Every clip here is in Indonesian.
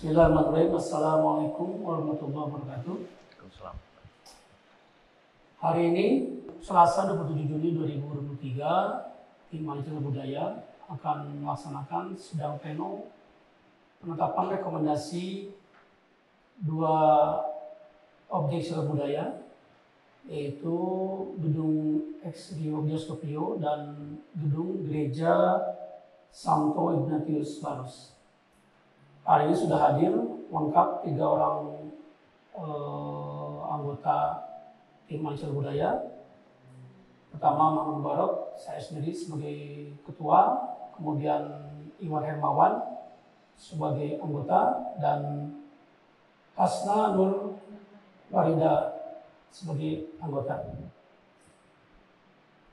Bismillahirrahmanirrahim. Assalamualaikum warahmatullahi wabarakatuh. Waalaikumsalam. Hari ini, Selasa 27 Juni 2023, Tim Manajemen Budaya akan melaksanakan sidang pleno penetapan rekomendasi dua objek cagar budaya, yaitu Gedung Ex Rio Bioskopio dan Gedung Gereja Santo Ignatius Baros. Hari ini sudah hadir lengkap 3 orang anggota tim manajemen budaya. Pertama Mang Mubarok, saya sendiri sebagai ketua, kemudian Iwan Hermawan sebagai anggota, dan Hasna Nur Warida sebagai anggota.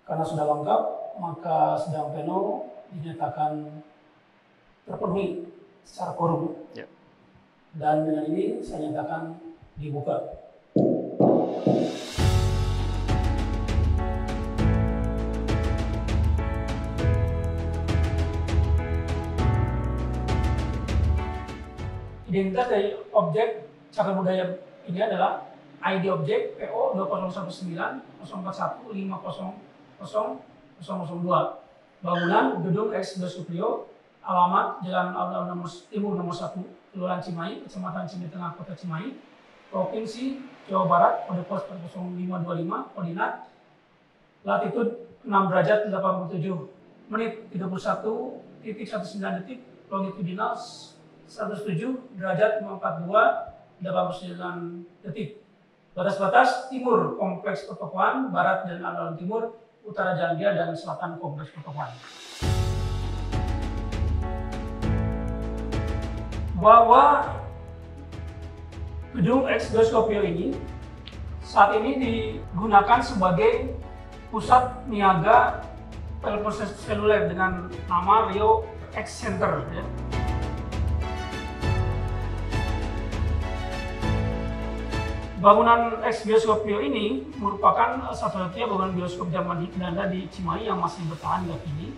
Karena sudah lengkap, maka sidang pleno dinyatakan terpenuhi secara quorum. Ya. Dan dengan ini saya nyatakan dibuka. Identitas dari objek cagar budaya ini adalah ID objek PO 2019501500002. Bangunan Gedung Ex Bioskopio, alamat Jalan Alun-Alun Timur nomor 1, Kelurahan Cimahi, Kecamatan Cimahi, Kota Cimahi, Provinsi Jawa Barat, kode pos 0525, koordinat latitude 6 derajat 87 menit 31.19 detik, longitudinal 107 derajat 42 89 detik. Batas-batas timur Kompleks Pertokohan, barat Jalan Alun-Alun Timur, utara Jalan Dia, dan selatan Kompleks Pertokohan. Bahwa Gedung Ex Bioskopio ini saat ini digunakan sebagai pusat niaga telepon seluler dengan nama Rio X Center. Ya. Bangunan Ex Bioskopio ini merupakan satu-satunya bangunan bioskop zaman Belanda di Cimahi yang masih bertahan hingga kini,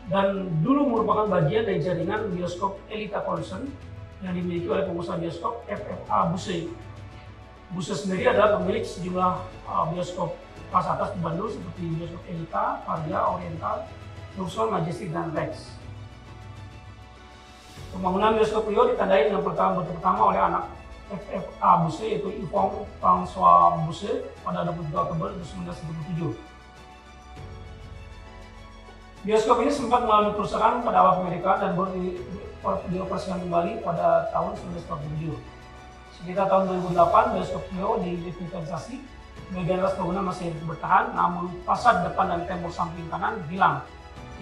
dan dulu merupakan bagian dari jaringan bioskop Elita Concern yang dimiliki oleh pengusaha bioskop FFA Buse. Buse sendiri adalah pemilik sejumlah bioskop kelas atas di Bandung seperti bioskop Elita, Karya, Oriental, Luxor, Majestic, dan Rex. Pembangunan bioskop Rio ditandai dengan pertama oleh anak FFA Buse, yaitu Yvon François Buse pada 23 Oktober 1977. Bioskop ini sempat mengalami kerusakan pada awal pemeriksaan dan baru dioperasikan kembali pada tahun 1947. Sekitar tahun 2008, bioskop Rio direvitalisasi. Bagian atas bangunan masih bertahan, namun fasad depan dan tembok samping kanan hilang.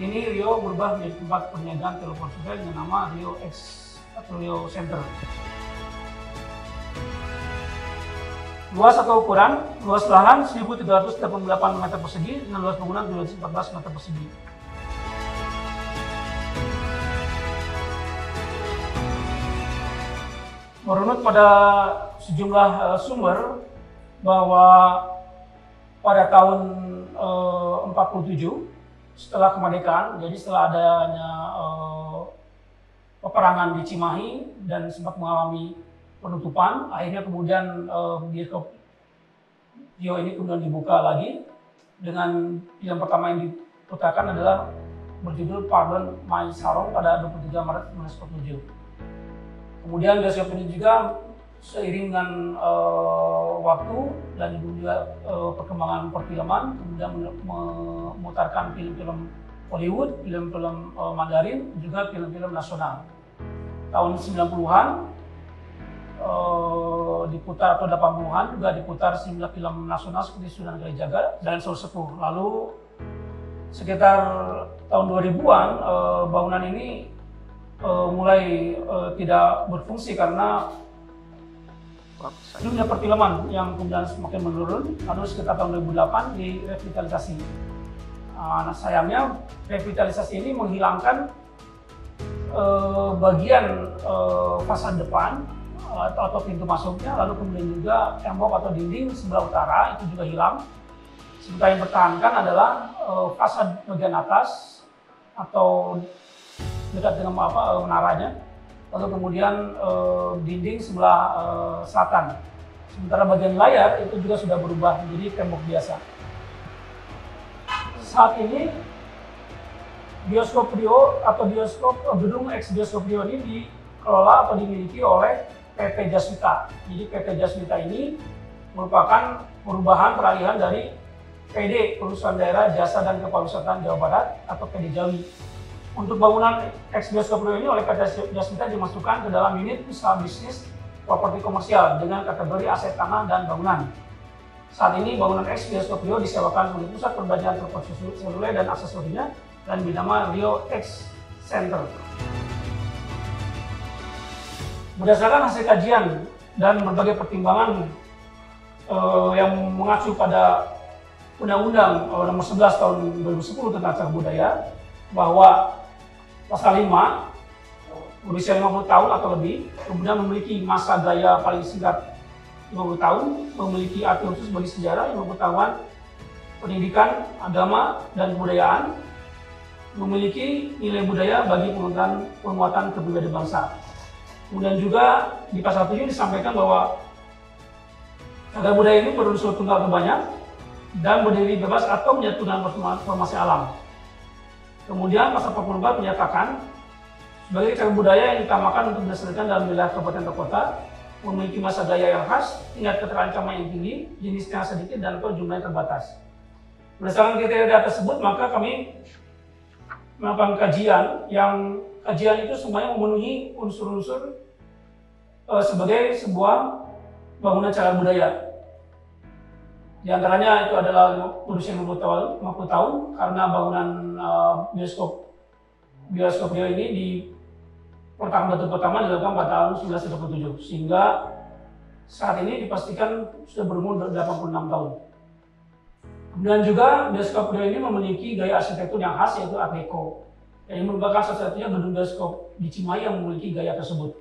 Kini Rio berubah menjadi tempat perniagaan telepon seluler dengan nama Rio X atau Rio Center. Luas atau ukuran, luas lahan 1.388 meter persegi dengan luas bangunan 214 meter persegi. Merunut pada sejumlah sumber bahwa pada tahun 47 setelah kemerdekaan, jadi setelah adanya peperangan di Cimahi dan sempat mengalami penutupan, akhirnya kemudian bioskop Rio ini kemudian dibuka lagi dengan film pertama yang diputarkan adalah berjudul Pardon My Sarong pada 23 Maret 1947. Kemudian bioskop ini juga seiring dengan waktu dan juga perkembangan perfilman, kemudian memutarkan film-film Hollywood, film-film Mandarin, juga film-film nasional. Tahun 90-an diputar, atau 80-an juga diputar sejumlah film nasional seperti Sunan Kalijaga dan Saur Sepuh. Lalu sekitar tahun 2000-an bangunan ini mulai tidak berfungsi karena dunia perfilman yang kemudian semakin menurun. Lalu sekitar tahun 2008 direvitalisasi. Nah, sayangnya revitalisasi ini menghilangkan bagian fasad depan atau pintu masuknya, lalu kemudian juga tembok atau dinding sebelah utara itu juga hilang. Sementara yang bertahankan adalah fasad bagian atas atau dekat dengan menaranya, lalu kemudian dinding sebelah selatan. Sementara bagian layar itu juga sudah berubah menjadi tembok biasa. Saat ini bioskop Rio atau gedung ex bioskop Rio ini dikelola atau dimiliki oleh PT Jasmita. Jadi PT Jasmita ini merupakan perubahan peralihan dari PD Perusahaan Daerah Jasa dan Kepariwisataan Jawa Barat atau PD Jawi. Untuk bangunan ex bioskop Rio ini oleh PT Jasmita dimasukkan ke dalam unit usaha bisnis properti komersial dengan kategori aset tanah dan bangunan. Saat ini bangunan ex bioskop Rio disewakan sebagai pusat perbelanjaan telepon seluler dan aksesorinya dan bernama Rio X Center. Berdasarkan hasil kajian dan berbagai pertimbangan yang mengacu pada Undang-Undang Nomor 11 Tahun 2010 tentang Cagar Budaya, bahwa pasal 5 berusia 50 tahun atau lebih, kemudian memiliki masa daya paling singkat 50 tahun, memiliki arti khusus bagi sejarah, ilmu pengetahuan, pendidikan, agama, dan kebudayaan, memiliki nilai budaya bagi penguatan kepribadian bangsa. Kemudian juga di pasal 7 disampaikan bahwa cagar budaya ini berunsur tunggal atau banyak dan berdiri bebas atau menyatu dengan formasi alam. Kemudian pasal 44 menyatakan sebagai cagar budaya yang ditamakan untuk dilestarikan dalam wilayah kabupaten atau kota, memiliki masa daya yang khas, tingkat keterancaman yang tinggi, jenisnya sedikit dan jumlahnya terbatas. Berdasarkan kriteria tersebut, maka kami melakukan kajian itu semuanya memenuhi unsur-unsur sebagai sebuah bangunan cagar budaya. Di antaranya itu adalah berusia 50 tahun karena bangunan bioskop Rio ini di batu pertama dilakukan pada tahun 1937, sehingga saat ini dipastikan sudah berumur 86 tahun. Kemudian juga bioskop Rio ini memiliki gaya arsitektur yang khas, yaitu Art Deco. Yang merupakan satu-satunya gedung bioskop di Cimahi yang memiliki gaya tersebut.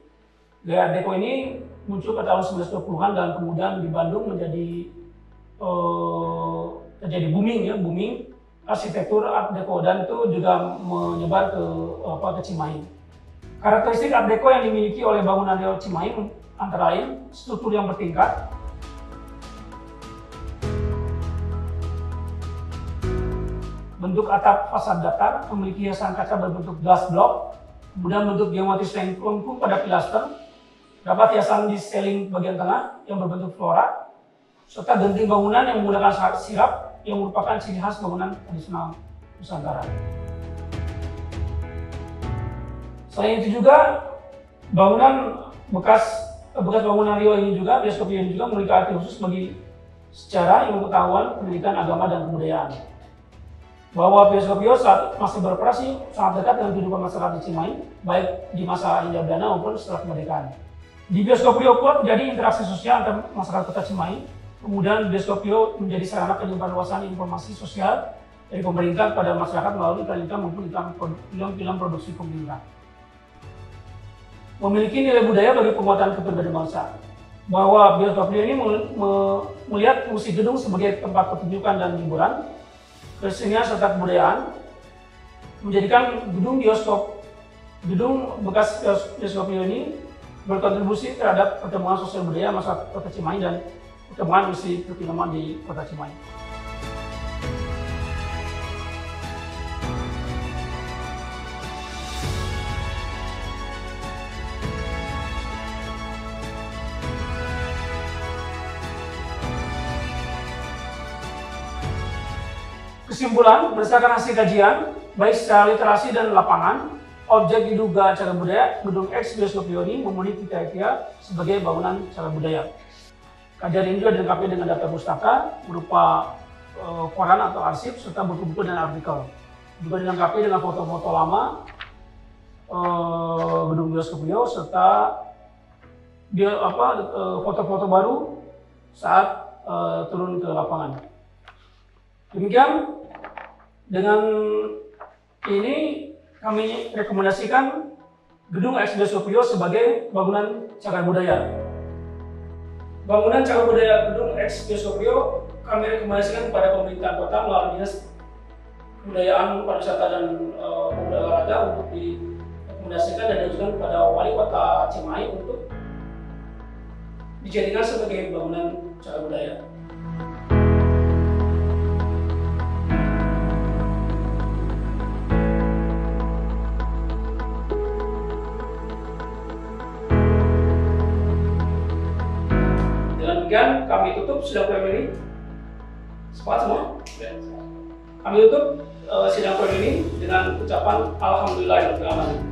Gaya Art Deco ini muncul pada tahun 1920-an dan kemudian di Bandung terjadi booming arsitektur Art Deco, dan itu juga menyebar ke Cimahi. Karakteristik Art Deco yang dimiliki oleh bangunan Rio Cimahi antara lain struktur yang bertingkat, bentuk atap fasad datar, memiliki hiasan kaca berbentuk glass block, kemudian bentuk geometris lengkung pada pilaster, dapat hiasan di seling bagian tengah yang berbentuk flora, serta genting bangunan yang menggunakan sirap yang merupakan ciri khas bangunan tradisional Nusantara. Selain itu juga bangunan bekas bangunan Rio ini juga, bioskop Rio ini juga memiliki arti khusus bagi sejarah, ilmu pengetahuan, pendidikan, agama, dan kebudayaan. Bahwa bioskop Rio saat masih beroperasi sangat dekat dengan kehidupan masyarakat di Cimahi, baik di masa Hindia Belanda maupun setelah kemerdekaan. Di bioskop Rio pun terjadi interaksi sosial antar masyarakat kota Cimahi. Kemudian bioskop Rio menjadi sarana penyebaran luasan informasi sosial dari pemerintah kepada masyarakat melalui iklan maupun film produksi pemerintah. Memiliki nilai budaya bagi penguatan kepribadian bangsa. Bahwa bioskop Rio ini melihat fungsi gedung sebagai tempat pertunjukan dan hiburan, kesenian serta kebudayaan, menjadikan gedung bekas bioskop Rio ini berkontribusi terhadap perkembangan sosial budaya masyarakat kota Cimahi dan perkembangan industri perfilman di kota Cimahi. Kesimpulan, berdasarkan hasil kajian, baik secara literasi dan lapangan, objek diduga cagar budaya gedung ex bioskop Rio ini memenuhi kriteria sebagai bangunan cagar budaya. Kajian ini juga dilengkapi dengan data pustaka berupa koran atau arsip serta buku-buku dan artikel. Juga dilengkapi dengan foto-foto lama gedung bioskop Rio serta foto-foto baru saat turun ke lapangan. Demikian, dengan ini kami rekomendasikan gedung ex bioskop Rio sebagai bangunan cagar budaya. Bangunan cagar budaya gedung ex bioskop Rio kami rekomendasikan kepada pemerintah kota melalui Dinas Kebudayaan, Pariwisata dan Pemuda Olahraga untuk rekomendasikan dan diajukan kepada Wali Kota Cimahi untuk dijadikan sebagai bangunan cagar budaya. Dengan demikian kami tutup sidang plenum ini. Sepakat semua? Kami tutup sidang plenum ini dengan ucapan Alhamdulillahirabbil alamin.